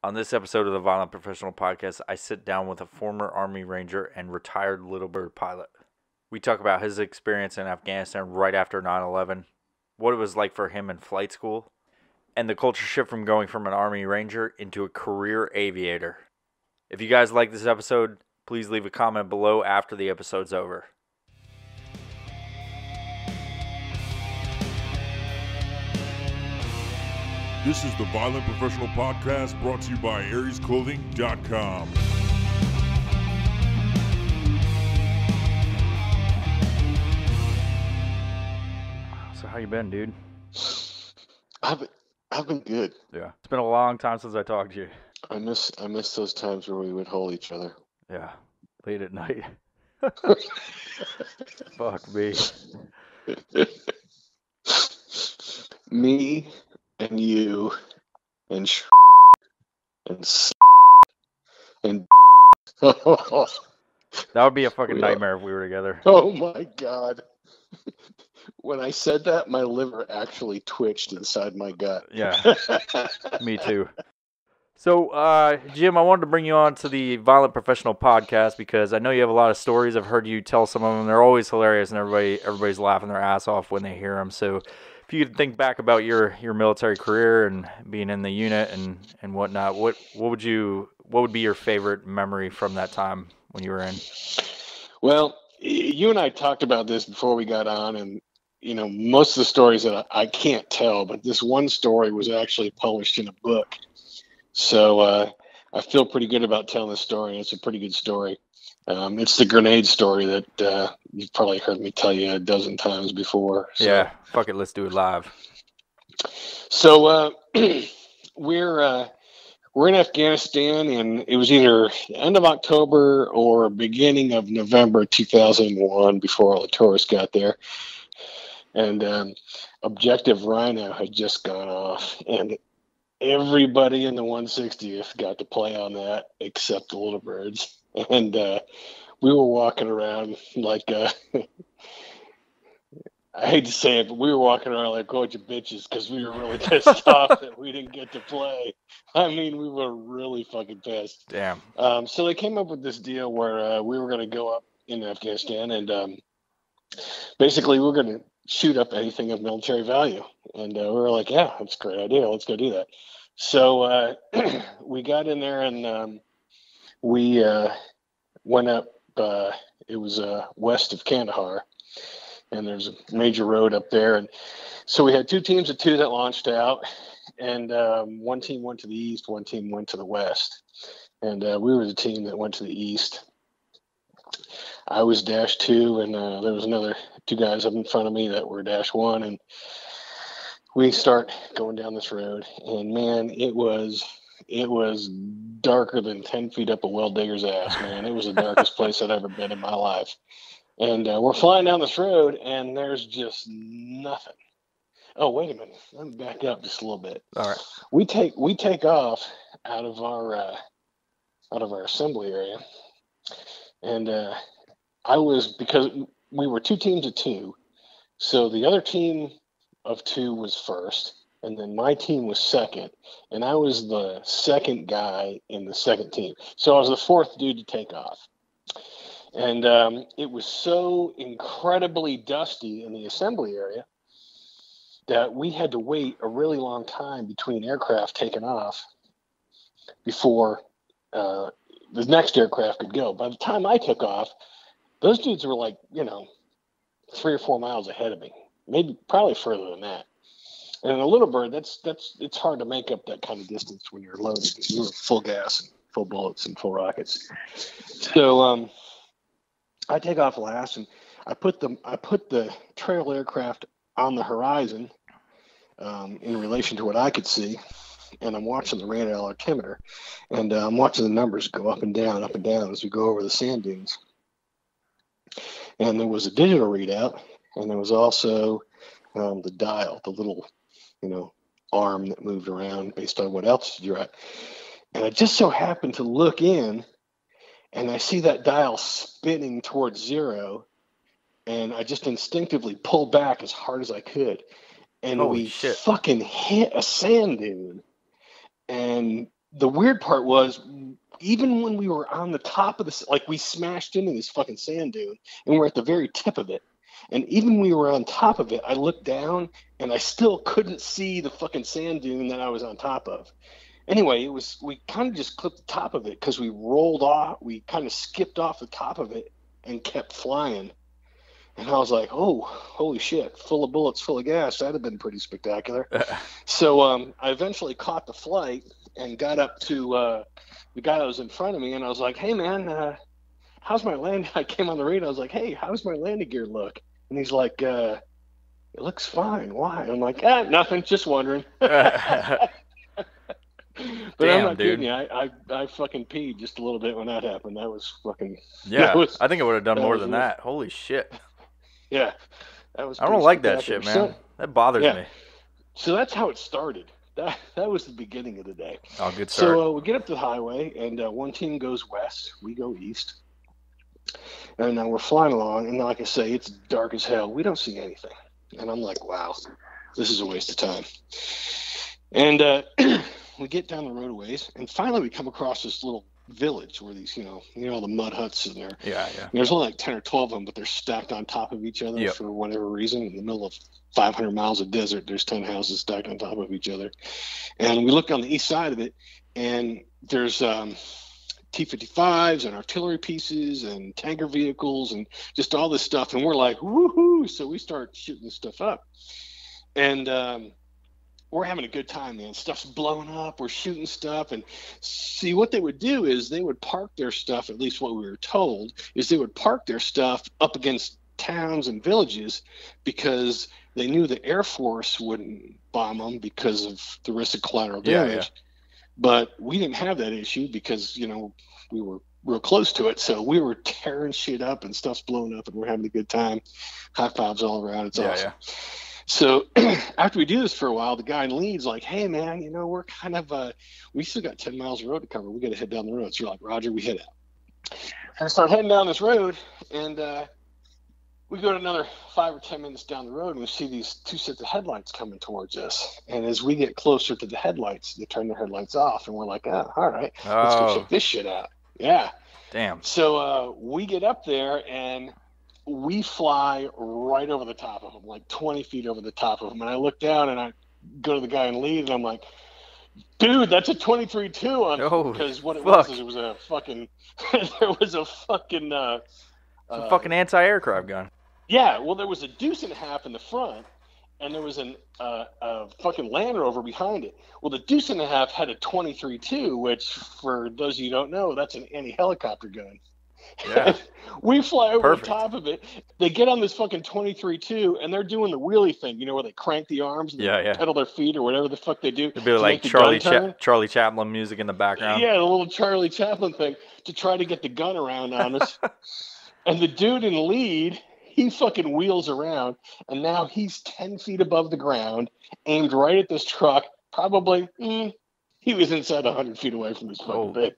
On this episode of the Violent Professional Podcast, I sit down with a former Army Ranger and retired Little Bird pilot. We talk about his experience in Afghanistan right after 9/11, what it was like for him in flight school, and the culture shift from going from an Army Ranger into a career aviator. If you guys like this episode, please leave a comment below after the episode's over. This is the Violent Professional Podcast brought to you by AriesClothing.com. So how you been, dude? I've been good. Yeah. It's been a long time since I talked to you. I miss those times where we would hold each other. Yeah. Late at night. Fuck me. Me and you and and That would be a fucking nightmare if we were together. Oh my God. When I said that, my liver actually twitched inside my gut. Yeah, me too. So, Jim, I wanted to bring you on to the Violent Professional Podcast because I know you have a lot of stories. I've heard you tell some of them. They're always hilarious, and everybody's laughing their ass off when they hear them. So, if you could think back about your military career and being in the unit and whatnot, what would be your favorite memory from that time when you were in? Well, you and I talked about this before we got on, and most of the stories that I can't tell, but this one story was actually published in a book. So I feel pretty good about telling this story. It's a pretty good story. It's the grenade story that you've probably heard me tell you a dozen times before. So. Yeah, fuck it, let's do it live. So we're in Afghanistan, and it was either end of October or beginning of November 2001 before all the tourists got there. And Objective Rhino had just gone off, and everybody in the 160th got to play on that except the Little Birds. And we were walking around like, I hate to say it, but we were walking around like a bunch of bitches because we were really pissed off that we didn't get to play. I mean, we were really fucking pissed. Damn. So they came up with this deal where we were going to go up in Afghanistan, and basically we were going to shoot up anything of military value. And we were like, yeah, that's a great idea. Let's go do that. So we got in there, and we went up. It was west of Kandahar, and there's a major road up there. And so we had two teams of two that launched out, and one team went to the east, one team went to the west. And we were the team that went to the east. I was dash 2, and there was another two guys up in front of me that were dash 1, and we start going down this road, and man, it was darker than 10 feet up a well digger's ass, man. It was the darkest place I'd ever been in my life. And we're flying down this road, and there's just nothing. Oh, wait a minute. Let me back up just a little bit. All right. We take off out of our assembly area, and because we were two teams of two, so the other team of two was first, and then my team was second, and I was the second guy in the second team. So I was the fourth dude to take off. And it was so incredibly dusty in the assembly area that we had to wait a really long time between aircraft taking off before the next aircraft could go. By the time I took off, those dudes were like, 3 or 4 miles ahead of me. Probably further than that. And a Little Bird, it's hard to make up that kind of distance when you're loaded. You're full gas, and full bullets, and full rockets. So I take off last, and I put the trail aircraft on the horizon in relation to what I could see, and I'm watching the radar altimeter, and I'm watching the numbers go up and down as we go over the sand dunes. And there was a digital readout, and there was also the dial, the little, arm that moved around based on what altitude you're at. And I just so happened to look in, and I see that dial spinning towards 0, and I just instinctively pulled back as hard as I could. And Holy we shit. fucking hit a sand dune. And the weird part was, even when we were on the top of this, like we smashed into this fucking sand dune and we're at the very tip of it. And even when we were on top of it, I looked down and I still couldn't see the fucking sand dune that I was on top of. Anyway, we kind of just clipped the top of it because we rolled off. We kind of skipped off the top of it and kept flying. And I was like, oh, holy shit, full of bullets, full of gas. That'd have been pretty spectacular. So I eventually caught the flight and got up to the guy that was in front of me. And I was like, hey, man, how's my landing? I came on the radar. I was like, hey, how's my landing gear look? And he's like, it looks fine. Why? I'm like, nothing, just wondering. But damn, I'm not dude. kidding you. I fucking peed just a little bit when that happened. That was fucking... Yeah, I think I would have done more than that. Holy shit. Yeah. That was. I don't like that shit, man. So, that bothers me. So that's how it started. That was the beginning of the day. Oh, good start. So we get up to the highway, and one team goes west. We go east. And we're flying along, and like I say, it's dark as hell. We don't see anything. And I'm like, wow, this is a waste of time. And we get down the road a ways, and finally we come across this little village where these, all the mud huts in there. Yeah. There's only like 10 or 12 of them, but they're stacked on top of each other for whatever reason. In the middle of 500 miles of desert, there's 10 houses stacked on top of each other. And we look on the east side of it, and there's T-55s and artillery pieces and tanker vehicles and just all this stuff. And we're like, woohoo! So we start shooting stuff up. And we're having a good time, man. Stuff's blowing up. We're shooting stuff. And see, what they would do is they would park their stuff, at least what we were told, is they would park their stuff up against towns and villages because they knew the Air Force wouldn't bomb them because of the risk of collateral damage. Yeah. But we didn't have that issue because, we were real close to it. So we were tearing shit up and stuff's blowing up and we're having a good time. High fives all around. It's awesome. Yeah. So after we do this for a while, the guy in the lead's like, hey, man, we're kind of, we still got 10 miles of road to cover. We got to head down the road. So you're like, Roger, we head out. And I start heading down this road, and we go to another 5 or 10 minutes down the road, and we see these 2 sets of headlights coming towards us. And as we get closer to the headlights, they turn their headlights off, and we're like, all right, let's go check this shit out. Yeah. Damn. So we get up there, and we fly right over the top of them, like 20 feet over the top of them. And I look down, and I go to the guy in the lead, and I'm like, dude, that's a 23-2 on because what it was is it was a fucking there was a fucking a fucking anti-aircraft gun. Yeah, well, there was a deuce and a half in the front, and there was a fucking Land Rover behind it. Well, the deuce and a half had a 23-2, which, for those of you who don't know, that's an anti-helicopter gun. Yeah. We fly over the top of it. They get on this fucking 23-2, and they're doing the wheelie thing, where they crank the arms and pedal their feet or whatever the fuck they do. It'd be like Charlie Chaplin music in the background. Yeah, the little Charlie Chaplin thing to try to get the gun around on us. And the dude in the lead, he fucking wheels around, and now he's 10 feet above the ground, aimed right at this truck. Probably, he was inside 100 feet away from this fucking thing.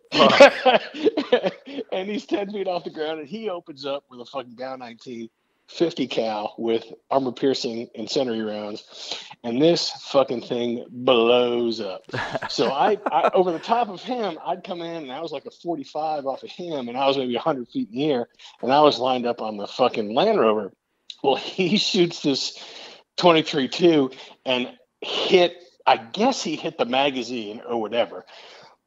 And he's 10 feet off the ground, and he opens up with a fucking Dow 19 50 cal with armor-piercing incendiary rounds, and this fucking thing blows up. So I over the top of him, I'd come in, and I was like a 45 off of him, and I was maybe 100 feet in the air, and I was lined up on the fucking Land Rover. Well, he shoots this 23-2 and I guess he hit the magazine or whatever.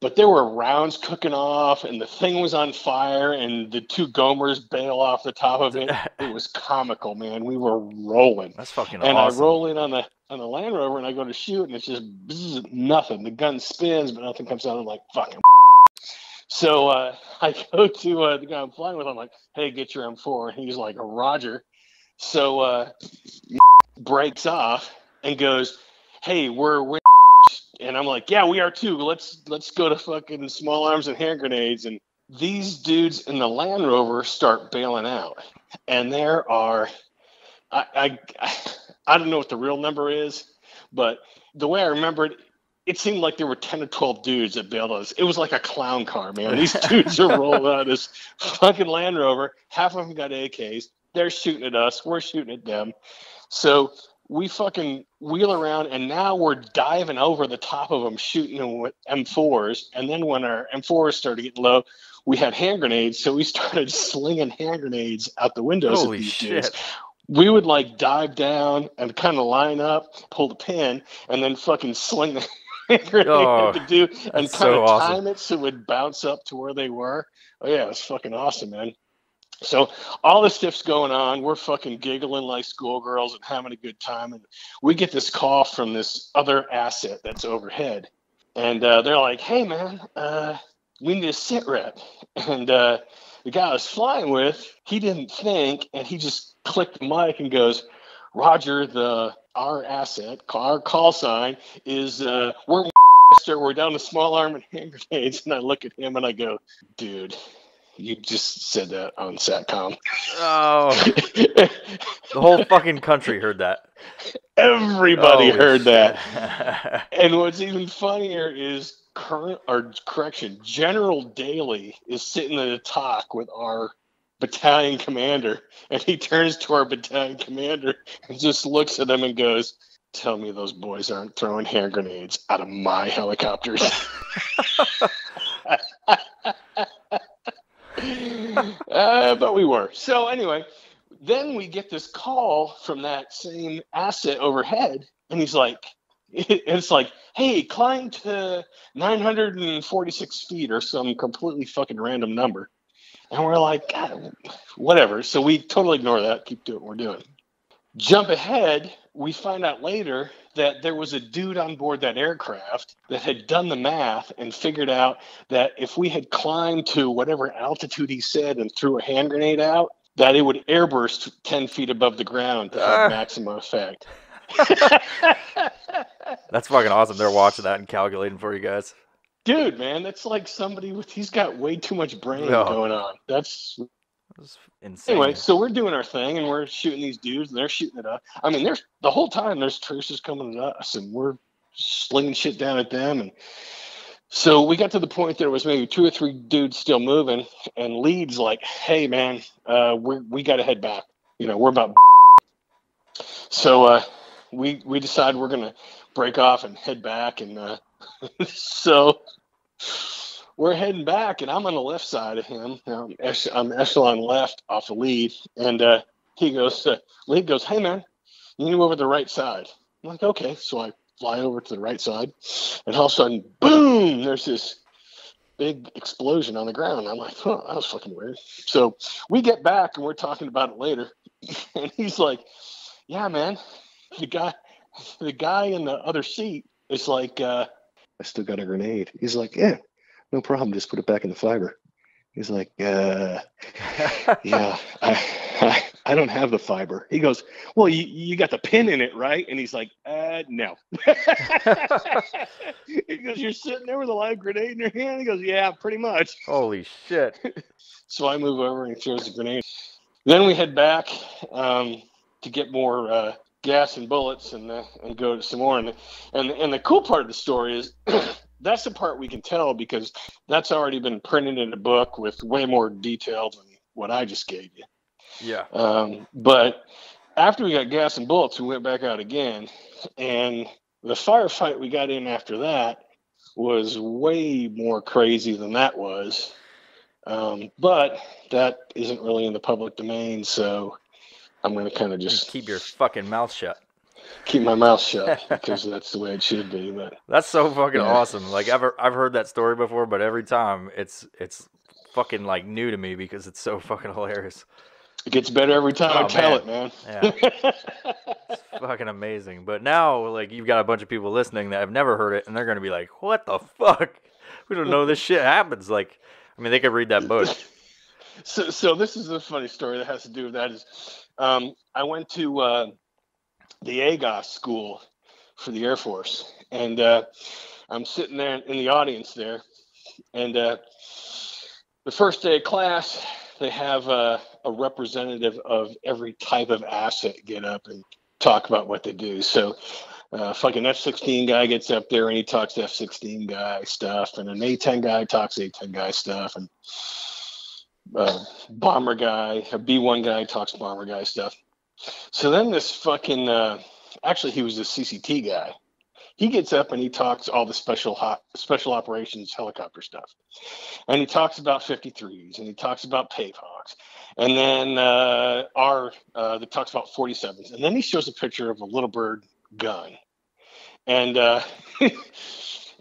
But there were rounds cooking off, and the thing was on fire, and the 2 Gomers bail off the top of it. It was comical, man. We were rolling. That's fucking and awesome. I roll in on the Land Rover, and I go to shoot, and it's just nothing. The gun spins, but nothing comes out. I'm like, fucking. So I go to the guy I'm flying with. I'm like, hey, get your M4. And he's like, Roger. So breaks off and goes, hey, we're and I'm like, yeah, we are too. Let's go to fucking small arms and hand grenades. And these dudes in the Land Rover start bailing out. And there are, I don't know what the real number is, but the way I remember it, it seemed like there were 10 or 12 dudes that bailed on us. It was like a clown car, man. These dudes are rolling out of this fucking Land Rover. Half of them got AKs. They're shooting at us. We're shooting at them. So we fucking wheel around, and now we're diving over the top of them, shooting them with M4s. And then when our M4s started getting low, we had hand grenades, so we started slinging hand grenades out the windows Holy at these shit. dudes. We would like dive down and kind of line up, pull the pin, and then fucking sling the hand grenade at the dude and kind of time it so it would bounce up to where they were. Oh yeah, it was fucking awesome, man. So all this stuff's going on. We're fucking giggling like schoolgirls and having a good time. And we get this call from this other asset that's overhead. And they're like, hey, man, we need a sit rep. And the guy I was flying with, he didn't think, and he just clicked the mic and goes, Roger, our asset, our call sign is we're down to small arm and hand grenades. And I look at him and I go, dude, you just said that on SATCOM. Oh, the whole fucking country heard that. Everybody heard that. And what's even funnier is General Daly is sitting at a talk with our battalion commander, and he turns to our battalion commander and just looks at him and goes, tell me those boys aren't throwing hand grenades out of my helicopters. But we were. So anyway, then we get this call from that same asset overhead, and he's like, it's like, hey, climb to 946 feet or some completely fucking random number. And we're like, God, whatever. So we totally ignore that, keep doing what we're doing. Jump ahead, we find out later that there was a dude on board that aircraft that had done the math and figured out that if we had climbed to whatever altitude he said and threw a hand grenade out, that it would airburst 10 feet above the ground to have maximum effect. That's fucking awesome. They're watching that and calculating for you guys. Dude, man, that's like somebody he's got way too much brain going on. That's insane. Anyway, so we're doing our thing and we're shooting these dudes and they're shooting at us. I mean, the whole time there's troops coming at us and we're slinging shit down at them. And so we got to the point there was maybe 2 or 3 dudes still moving, and Lead's like, hey, man, we got to head back. You know, we're about. So we decide we're going to break off and head back. And so we're heading back, and I'm on the left side of him. I'm echelon left off the Lead. And Lead goes, hey, man, you need to move over to the right side. I'm like, okay. So I fly over to the right side, and all of a sudden, boom, there's this big explosion on the ground. I'm like, oh, that was fucking weird. So we get back, and we're talking about it later. And he's like, yeah, man, the guy in the other seat is like, I still got a grenade. He's like, yeah, no problem. Just put it back in the fiber. He's like, yeah, I don't have the fiber. He goes, well, you got the pin in it, right? And he's like, no. He goes, you're sitting there with a live grenade in your hand? He goes, yeah, pretty much. Holy shit. So I move over and he throws the grenade. Then we head back to get more gas and bullets and go to some more. And the cool part of the story is that's the part we can tell because that's already been printed in a book with way more detail than what I just gave you. Yeah. But after we got gas and bullets, we went back out again. And the firefight we got in after that was way more crazy than that was. But that isn't really in the public domain, so I'm going to kind of just keep your fucking mouth shut. Keep my mouth shut because that's the way it should be. But that's so fucking awesome. Like I've heard that story before, but every time it's fucking like new to me because it's so fucking hilarious. It gets better every time I tell it, man. Yeah. It's fucking amazing. But now, like, you've got a bunch of people listening that have never heard it, and they're going to be like, what the fuck? We don't know this shit happens. Like, I mean, they could read that book. So this is a funny story that has to do with that. Is I went to the AGOS school for the Air Force, and I'm sitting there in the audience there, and the first day of class, they have a representative of every type of asset get up and talk about what they do. So fucking F-16 guy gets up there and he talks F-16 guy stuff, and an A-10 guy talks A-10 guy stuff, and bomber guy, a B-1 guy talks bomber guy stuff. So then this fucking actually, he was a CCT guy. He gets up and he talks all the special operations helicopter stuff. And he talks about 53s and he talks about Pavehawks. And then that talks about 47s. And then he shows a picture of a Little Bird gun. And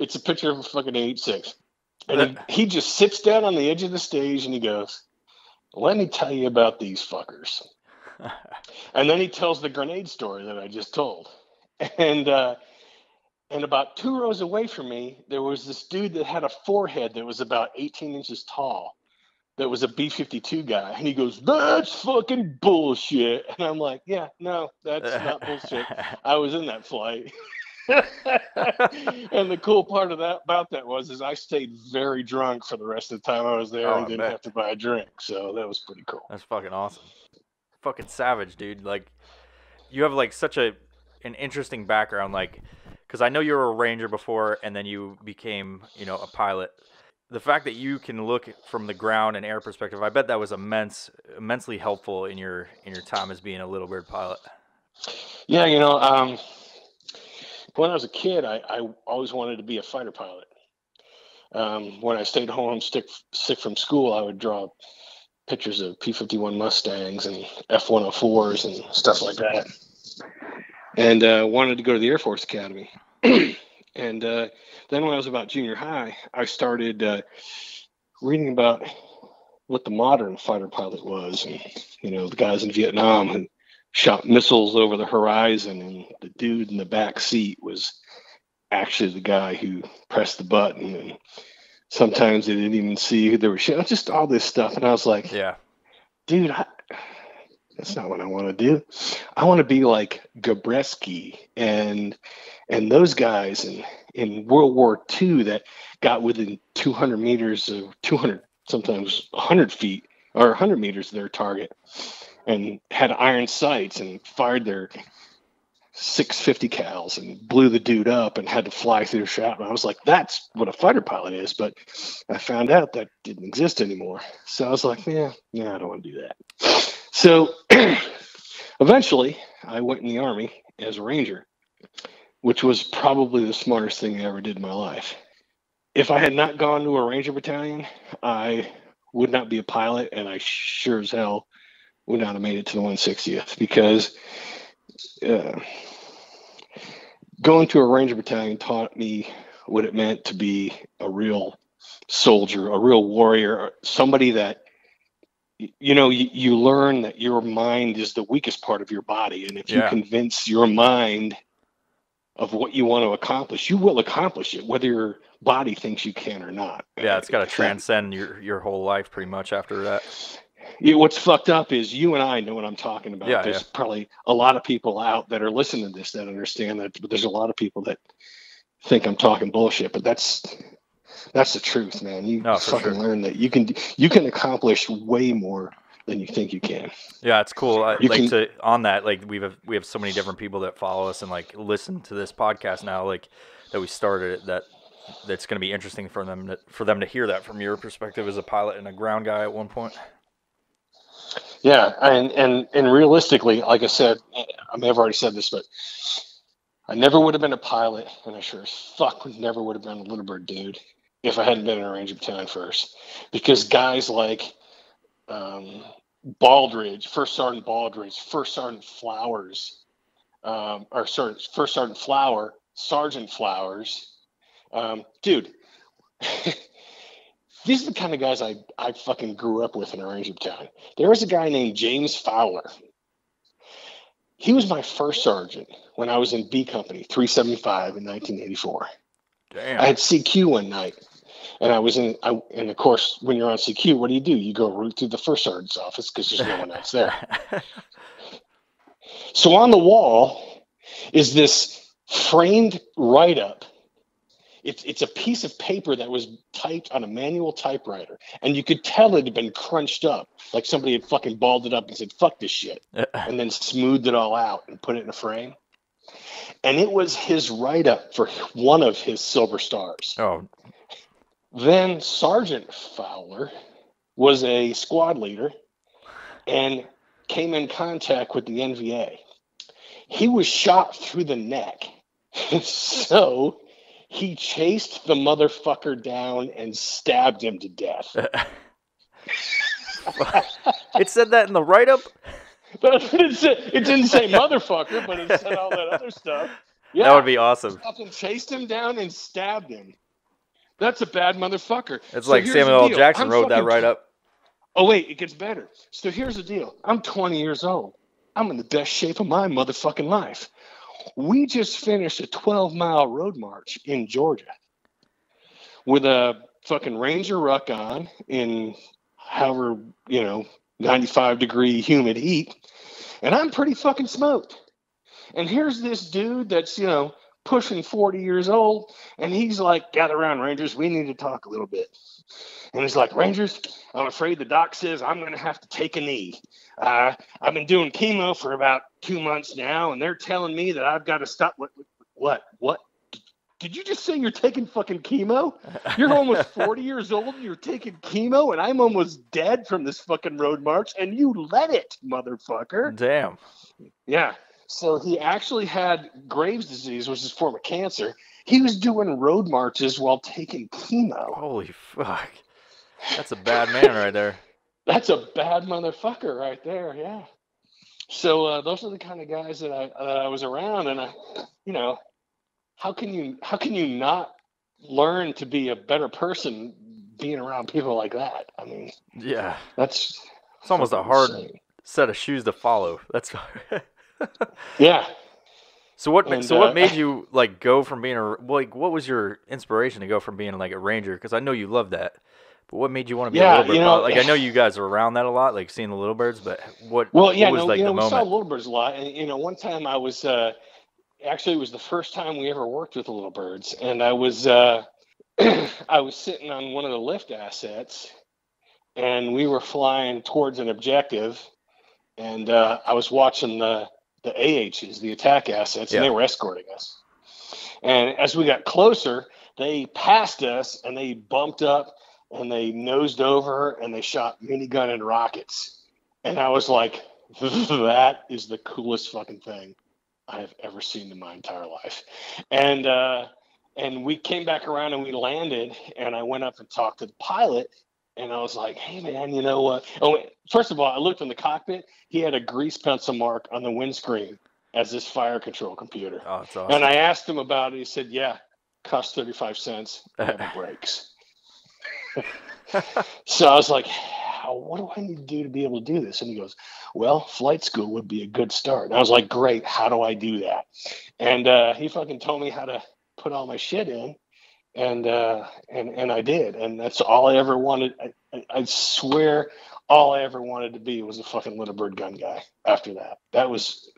it's a picture of a fucking 86. And he just sits down on the edge of the stage and he goes, let me tell you about these fuckers. And then he tells the grenade story that I just told. And about 2 rows away from me, there was this dude that had a forehead that was about 18 inches tall. That was a B-52 guy. And he goes, that's fucking bullshit. And I'm like, yeah, no, that's not bullshit. I was in that flight. And the cool part about that was I stayed very drunk for the rest of the time I was there and didn't have to buy a drink. So that was pretty cool. That's fucking awesome. Fucking savage, dude. Like, you have like such an interesting background, like, because I know you were a ranger before and then you became, a pilot. The fact that you can look from the ground and air perspective, I bet that was immensely helpful in your time as being a Little Bird pilot. Yeah, when I was a kid, I always wanted to be a fighter pilot. When I stayed home sick from school, I would draw pictures of P-51 Mustangs and F-104s and stuff like that. And wanted to go to the Air Force Academy. And then when I was about junior high, I started reading about what the modern fighter pilot was. And, the guys in Vietnam who shot missiles over the horizon. And the dude in the back seat was actually the guy who pressed the button. And sometimes they didn't even see who they were shooting. Just all this stuff. And I was like, yeah, dude, that's not what I want to do. I want to be like Gabreski and those guys in World War II that got within 200 meters of 200, sometimes 100 feet or 100 meters of their target and had iron sights and fired their 650 cals and blew the dude up and had to fly through the shot. And I was like, that's what a fighter pilot is. But I found out that didn't exist anymore. So I was like, yeah, I don't want to do that. So eventually I went in the Army as a Ranger, which was probably the smartest thing I ever did in my life. If I had not gone to a Ranger battalion, I would not be a pilot, and I sure as hell would not have made it to the 160th, because going to a Ranger battalion taught me what it meant to be a real soldier, a real warrior, somebody that, you learn that your mind is the weakest part of your body. And if you convince your mind of what you want to accomplish, you will accomplish it, whether your body thinks you can or not. Yeah, it's got to transcend your whole life pretty much after that. What's fucked up is you and I know what I'm talking about. There's probably a lot of people out that are listening to this that understand that, but there's a lot of people that think I'm talking bullshit, but that's the truth, man. You fucking learn that you can accomplish way more than you think you can. Yeah, it's cool. On that, like we have so many different people that follow us and like listen to this podcast now, like that we started that's going to be interesting for them to hear that from your perspective as a pilot and a ground guy at one point. Yeah, and realistically, like I said, I may have already said this, but I never would have been a pilot, and I sure as fuck never would have been a Little Bird dude if I hadn't been in a Ranger battalion first. Because guys like Baldridge, First Sergeant Baldridge, First Sergeant Flowers, First Sergeant Flower, Sergeant Flowers, dude, these are the kind of guys I fucking grew up with in a Ranger battalion. There was a guy named James Fowler. He was my first sergeant when I was in B Company, 375 in 1984. Damn. I had CQ one night, and and of course, when you're on CQ, what do? You go root through the first sergeant's office because there's no one else there. So on the wall is this framed write-up. It's a piece of paper that was typed on a manual typewriter, and you could tell it had been crunched up, like somebody had fucking balled it up and said, fuck this shit, and then smoothed it all out and put it in a frame. And it was his write-up for one of his Silver Stars. Oh. Then Sergeant Fowler was a squad leader and came in contact with the NVA. He was shot through the neck. So he chased the motherfucker down and stabbed him to death. It said that in the write-up? But it didn't say motherfucker, but it said all that other stuff. Yeah, that would be awesome. Fucking chased him down and stabbed him. That's a bad motherfucker. It's so like Samuel L. Jackson wrote that write-up. Oh, wait, it gets better. So here's the deal. I'm 20 years old. I'm in the best shape of my motherfucking life. We just finished a 12-mile road march in Georgia with a fucking Ranger ruck on in however, 95-degree humid heat. And I'm pretty fucking smoked. And here's this dude that's, pushing 40 years old. And he's like, gather around, Rangers. We need to talk a little bit. And he's like, Rangers, I'm afraid the doc says I'm going to have to take a knee. I've been doing chemo for about 2 months now, and they're telling me that I've got to stop. What? Did you just say you're taking fucking chemo? You're almost 40 years old and you're taking chemo, and I'm almost dead from this fucking road march, and you let it, motherfucker. Damn. Yeah. So he actually had Graves' disease, which is a form of cancer. He was doing road marches while taking chemo. Holy fuck. That's a bad man right there. That's a bad motherfucker right there, yeah. So those are the kind of guys that I was around, and how can you not learn to be a better person being around people like that? I mean, yeah, it's almost a hard set of shoes to follow. That's yeah. So what made you like go from being what was your inspiration to go from being like a Ranger? Because I know you love that. But what made you want to be a Little Bird? Like I know you guys are around that a lot, like seeing the Little Birds. But what was the moment? We saw Little Birds a lot, and one time I was actually it was the first time we ever worked with the Little Birds, and I was I was sitting on one of the lift assets, and we were flying towards an objective, and I was watching the AHs, the attack assets, and they were escorting us. And as we got closer, they passed us, and they bumped up. And they nosed over and they shot minigun and rockets. And I was like, that is the coolest fucking thing I have ever seen in my entire life. And we came back around and we landed, and I went up and talked to the pilot, and I was like, hey man, you know what? First of all, I looked in the cockpit. He had a grease pencil mark on the windscreen as this fire control computer. Oh, that's awesome. And I asked him about it. He said, yeah, cost 35 cents, never breaks. So I was like, what do I need to do to be able to do this? And he goes, well, flight school would be a good start. And I was like, great, how do I do that? And he fucking told me how to put all my shit in, and I did. And that's all I ever wanted. I swear all I ever wanted to be was a fucking Little Bird gun guy after that. That was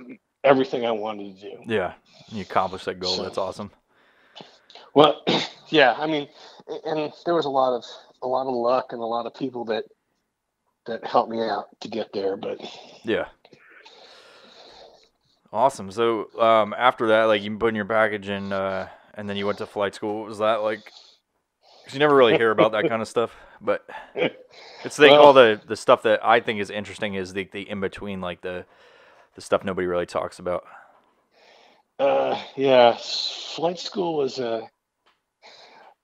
everything I wanted to do. Yeah, you accomplished that goal. So, that's awesome. Well, yeah, I mean, and there was a lot of luck and a lot of people that helped me out to get there, but yeah. Awesome. So after that, like you put in your package and then you went to flight school. What was that like? Because you never really hear about that kind of stuff, but it's all the stuff that I think is interesting is the in between, like the stuff nobody really talks about. Yeah, flight school was a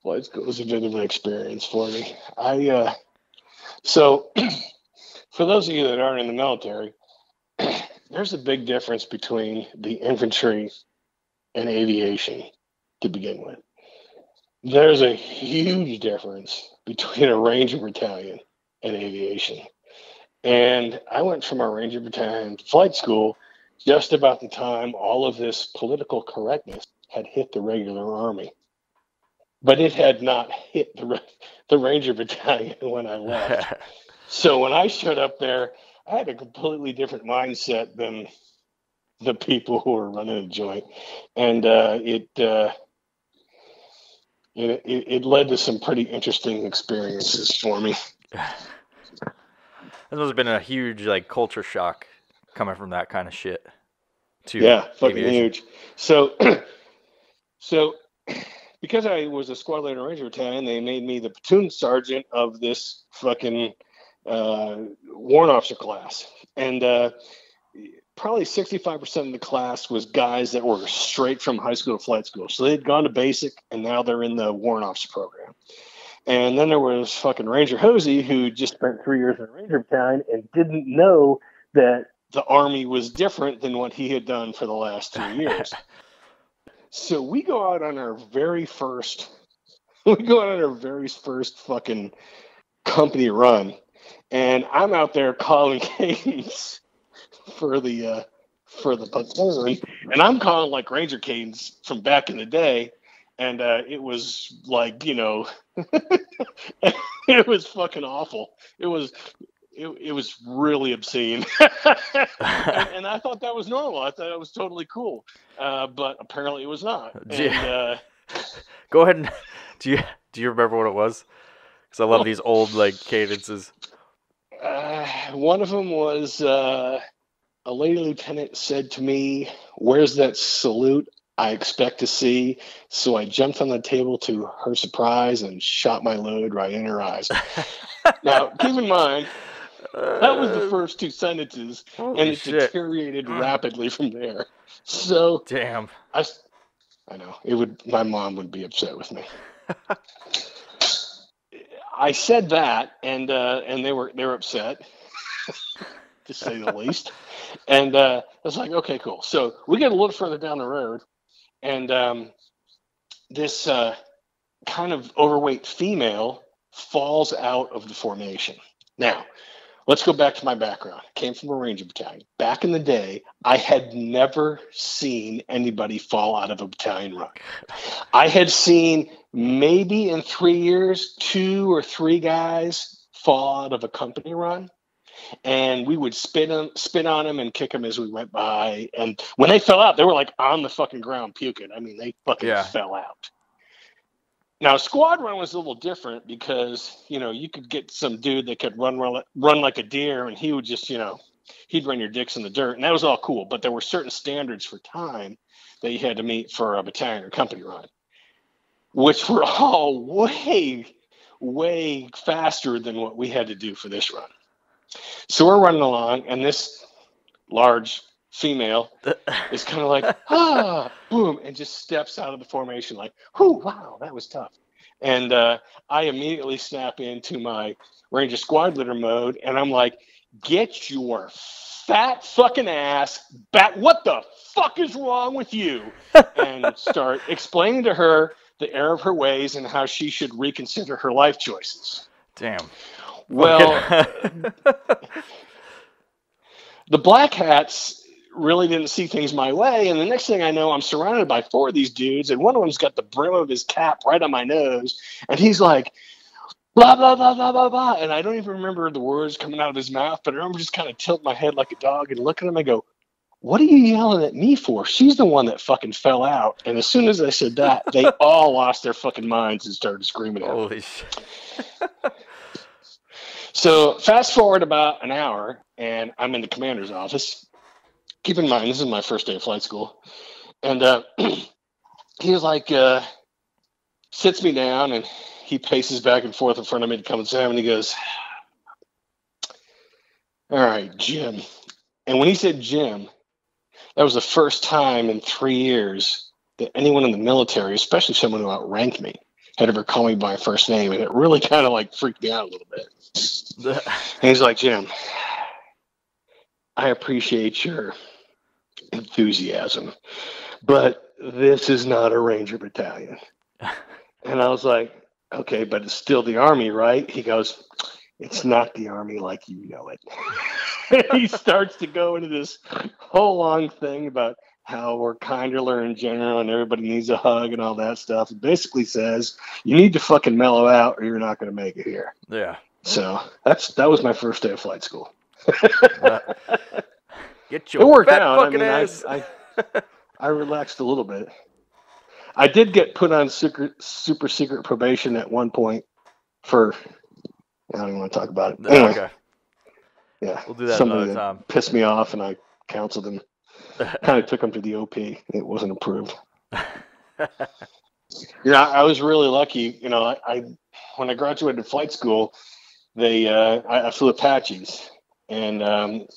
bit of an experience for me. So for those of you that aren't in the military, there's a big difference between the infantry and aviation to begin with. There's a huge difference between a Ranger battalion and aviation. And I went from a Ranger battalion to flight school just about the time all of this political correctness had hit the regular army. But it had not hit the Ranger battalion when I left. So when I showed up there, I had a completely different mindset than the people who were running the joint. And it led to some pretty interesting experiences for me. This must have been a huge like culture shock coming from that kind of shit. Yeah, fucking huge. So because I was a squad leader Ranger battalion, they made me the platoon sergeant of this fucking warrant officer class. And probably 65% of the class was guys that were straight from high school to flight school. So they'd gone to basic, and now they're in the warrant officer program. And then there was fucking Ranger Hosey, who just spent 3 years in a Ranger battalion and didn't know that the Army was different than what he had done for the last 2 years. So we go out on our very first fucking company run, and I'm out there calling cadence for the platoon, and I'm calling like Ranger cadence from back in the day, and it was like, you know, it was fucking awful. It was really obscene. and I thought that was normal. I thought it was totally cool. But apparently it was not. And, go ahead and do you remember what it was? Because I love these old like cadences. One of them was a lady lieutenant said to me, "Where's that salute I expect to see?" So I jumped on the table to her surprise and shot my load right in her eyes. Now, keep in mind, that was the first 2 sentences, and it deteriorated rapidly from there. So, damn, I know it would. My mom would be upset with me. I said that, and they were upset, to say the least. And I was like, okay, cool. So we get a little further down the road, and this kind of overweight female falls out of the formation. Now, let's go back to my background. I came from a Ranger battalion. Back in the day, I had never seen anybody fall out of a battalion run. I had seen maybe in 3 years, 2 or 3 guys fall out of a company run. And we would spin on them and kick them as we went by. And when they fell out, they were like on the fucking ground puking. I mean, they fucking fell out. Now, squad run was a little different because, you know, you could get some dude that could run like a deer, and he would just, you know, he'd run your dicks in the dirt. And that was all cool. But there were certain standards for time that you had to meet for a battalion or company run, which were all way, way faster than what we had to do for this run. So we're running along, and this large female is kind of like, boom, and just steps out of the formation like, wow, that was tough. And I immediately snap into my Ranger squad leader mode, and I'm like, get your fat fucking ass back. What the fuck is wrong with you? And start explaining to her the error of her ways and how she should reconsider her life choices. Damn. Well, the black hats really didn't see things my way, and the next thing I know, I'm surrounded by 4 of these dudes, and one of them's got the brim of his cap right on my nose, and he's like, blah, blah, blah, blah, blah, blah, and I don't even remember the words coming out of his mouth, but I remember just kind of tilting my head like a dog and looking at him and go, what are you yelling at me for? She's the one that fucking fell out. And as soon as I said that, they all lost their fucking minds and started screaming at me. Holy shit. So fast forward about an hour, and I'm in the commander's office. Keep in mind, this is my first day of flight school. And he was like, sits me down, and he paces back and forth in front of me to come and Sam, and he goes, all right, Jim. And when he said Jim, that was the first time in 3 years that anyone in the military, especially someone who outranked me, had ever called me by my first name. And it really kind of like freaked me out a little bit. And he's like, Jim, I appreciate your enthusiasm, but this is not a Ranger battalion. And I was like, okay, but it's still the Army, right? He goes, it's not the Army like you know it. He starts to go into this whole long thing about how we're kinder in general and everybody needs a hug and all that stuff. It basically says you need to fucking mellow out or you're not going to make it here. Yeah. So that was my first day of flight school. Get your it worked fat out. fucking ass. I relaxed a little bit. I did get put on super secret probation at one point for, I don't even want to talk about it. Anyway, okay. Yeah. We'll do that Somebody another time. Pissed me off and I counseled him. Kind of took him to the OP. It wasn't approved. I was really lucky. I when I graduated flight school, I flew Apaches, and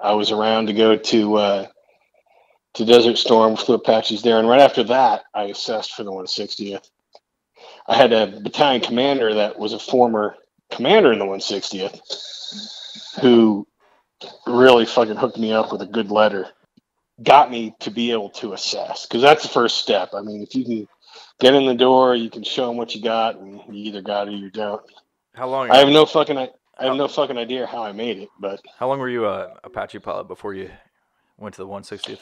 I was around to go to Desert Storm, flew Apaches there, and right after that, I assessed for the 160th. I had a battalion commander that was a former commander in the 160th who really fucking hooked me up with a good letter. Got me to be able to assess, because that's the first step. I mean, if you can get in the door, you can show them what you got, and you either got it or you don't. How long? I have no fucking idea how I made it, but how long were you a Apache pilot before you went to the 160th?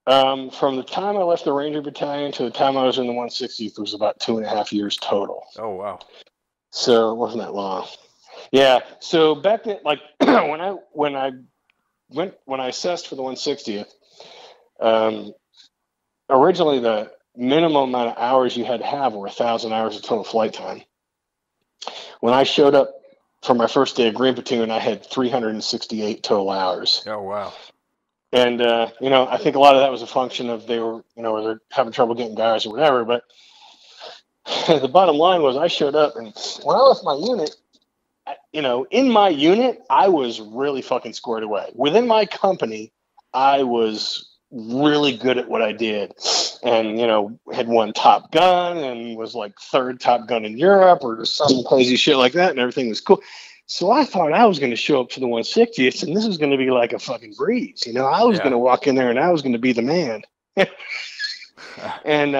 From the time I left the Ranger Battalion to the time I was in the 160th was about 2.5 years total. Oh wow! So it wasn't that long. Yeah. So back then, like when I assessed for the 160th, originally the minimum amount of hours you had to have were 1,000 hours of total flight time. When I showed up for my first day of Green Platoon, I had 368 total hours. Oh wow! And, I think a lot of that was a function of they were having trouble getting guys or whatever. But the bottom line was I showed up, and when I left my unit, in my unit, I was really fucking squared away. Within my company, I was really good at what I did, and, had won Top Gun and was like third Top Gun in Europe or some crazy shit like that, and everything was cool. So I thought I was going to show up to the 160th, and this was going to be like a fucking breeze. I was going to walk in there, and I was going to be the man. And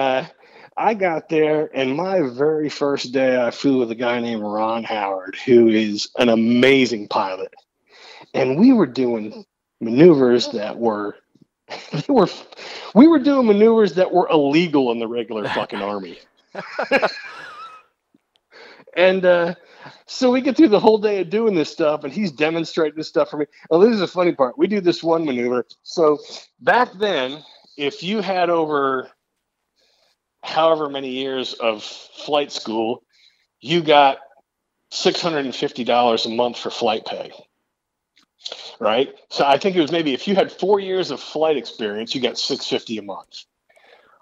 I got there, and my very first day, I flew with a guy named Ron Howard, who is an amazing pilot. And we were doing maneuvers that were we were doing maneuvers that were illegal in the regular fucking Army. And so we get through the whole day of doing this stuff, and he's demonstrating this stuff for me. Oh, this is the funny part. We do this one maneuver. So back then, if you had over however many years of flight school, you got $650 a month for flight pay. Right? So I think it was maybe if you had 4 years of flight experience, you got $650 a month.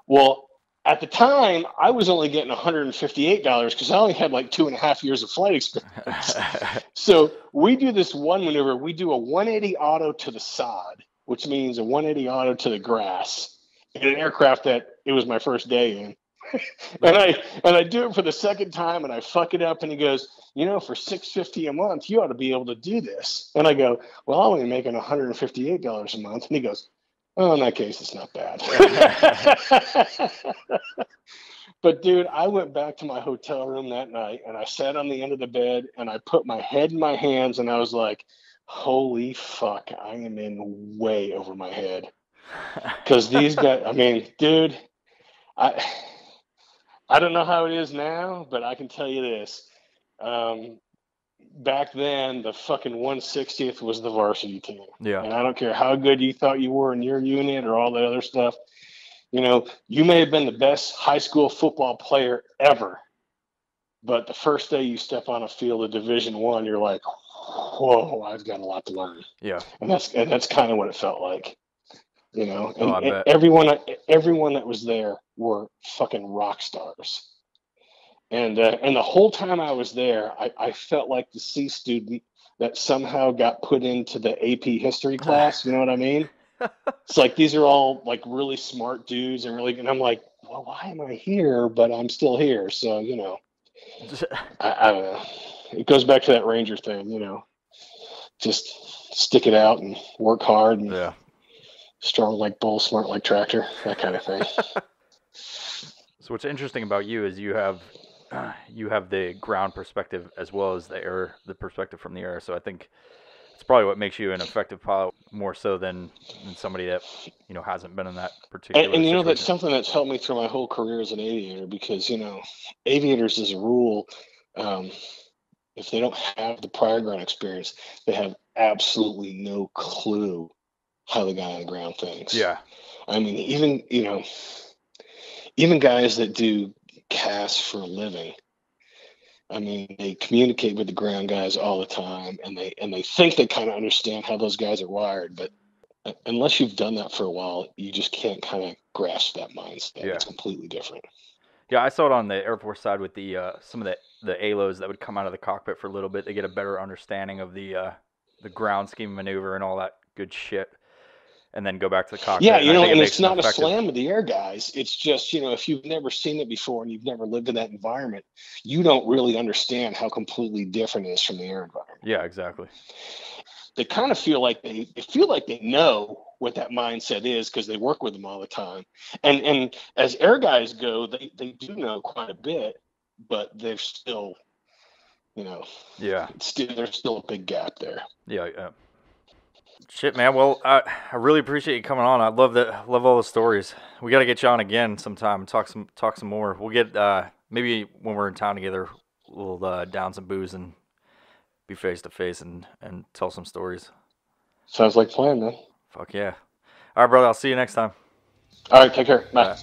Well, at the time, I was only getting $158 because I only had like 2.5 years of flight experience. So we do this one maneuver. We do a 180 auto to the sod, which means a 180 auto to the grass in an aircraft that it was my first day in. and I do it for the second time, and I fuck it up. And he goes, for $650 a month, you ought to be able to do this. And I go, well, I'm only making $158 a month. And he goes, oh, in that case, it's not bad. But, dude, I went back to my hotel room that night, and I sat on the end of the bed, and I put my head in my hands, and I was like, holy fuck, I am in way over my head. Because these guys, I mean, dude, I don't know how it is now, but I can tell you this. Back then, the fucking 160th was the varsity team. Yeah. And I don't care how good you thought you were in your unit or all that other stuff. You may have been the best high school football player ever, but the first day you step on a field of Division I, you're like, whoa, I've got a lot to learn. Yeah. And that's kind of what it felt like. I bet. Everyone that was there were fucking rock stars. And the whole time I was there, I felt like the C student that somehow got put into the AP history class. You know what I mean? It's like these are all like really smart dudes and I'm like, well, why am I here? But I'm still here. So, I don't know. It goes back to that Ranger thing, just stick it out and work hard and strong like bull, smart like tractor, that kind of thing. So what's interesting about you is you have the ground perspective as well as the perspective from the air. So I think it's probably what makes you an effective pilot more so than somebody that hasn't been in that particular and situation. That's something that's helped me through my whole career as an aviator, because aviators as a rule, if they don't have the prior ground experience, they have absolutely no clue how the guy on the ground thinks. Yeah. I mean, even guys that do casts for a living, I mean, they communicate with the ground guys all the time, and they think they kind of understand how those guys are wired, but unless you've done that for a while, you just can't kind of grasp that mindset. Yeah. It's completely different. Yeah, I saw it on the Air Force side with the some of the ALOs that would come out of the cockpit for a little bit. They get a better understanding of the ground scheme maneuver and all that good shit, and then go back to the cockpit. Yeah, and I think it and makes it's them not a effective. slam of the air guys. It's just, if you've never seen it before and you've never lived in that environment, you don't really understand how completely different it is from the air environment. Yeah, exactly. They kind of feel like they know what that mindset is because they work with them all the time. And as air guys go, they do know quite a bit, but they're still, Yeah. there's still a big gap there. Yeah. Shit, man. Well, I really appreciate you coming on. I love all the stories. We got to get you on again sometime and talk some more. We'll get maybe when we're in town together, we'll down some booze and be face to face and tell some stories. Sounds like a plan, man. Fuck yeah. All right, brother. I'll see you next time. All right, take care. Bye.